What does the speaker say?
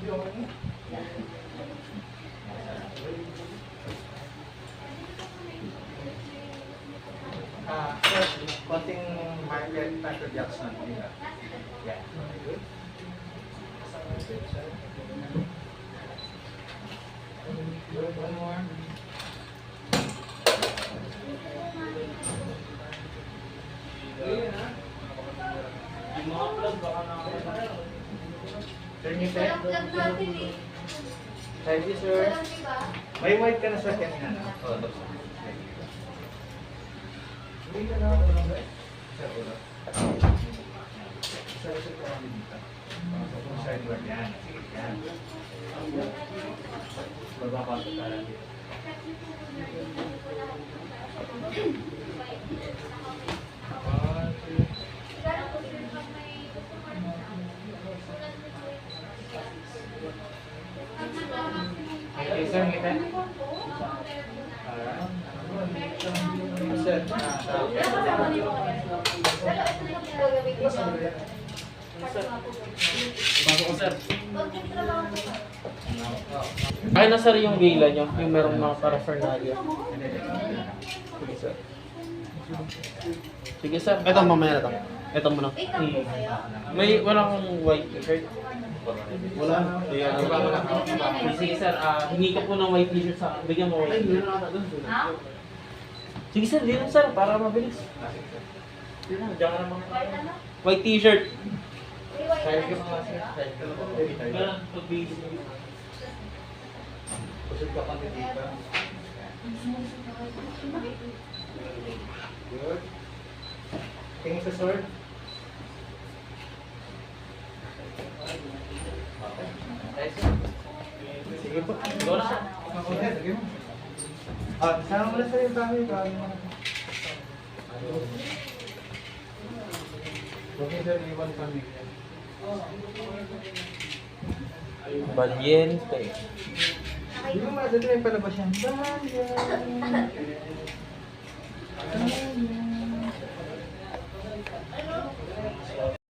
Sir, konting market Michael Jackson. Yeah. Good. Good. One more. Sir, ngipin. Thank you, sir. May white ka na, sir, kanina, no? Oo, tapos. Hindi ka na ako lang, guys. Sir, ulo. Sir, ka kami dito. Kung sir, diba yan? Sige, yan. Babapasok ka lang dito. Okay, sir, ngipin. Sir, Ay na sir yung villa nyo, yung merong mga paraphernalia. Sige sir. Sige sir. Ito mamaya na to. Ito muna. May walang white t-shirt. Wala. Sige sir, hingi ka po ng white t-shirt sa akin. Bigyan mo white t-shirt. Sige sir, dito sir, para mabilis. Dito na, diyan ka naman. White t-shirt. side ka mga sir. Side ka lang. Ganun, pag-base mo. Pusod ka pang dito. Good. Tingin sa sword. Sige po. Go na sir. Sige, sige mo. Sama mo na sa yung kami. Okay sir, iwan kami. Valiente. Hindi mo madali yung palabas yan.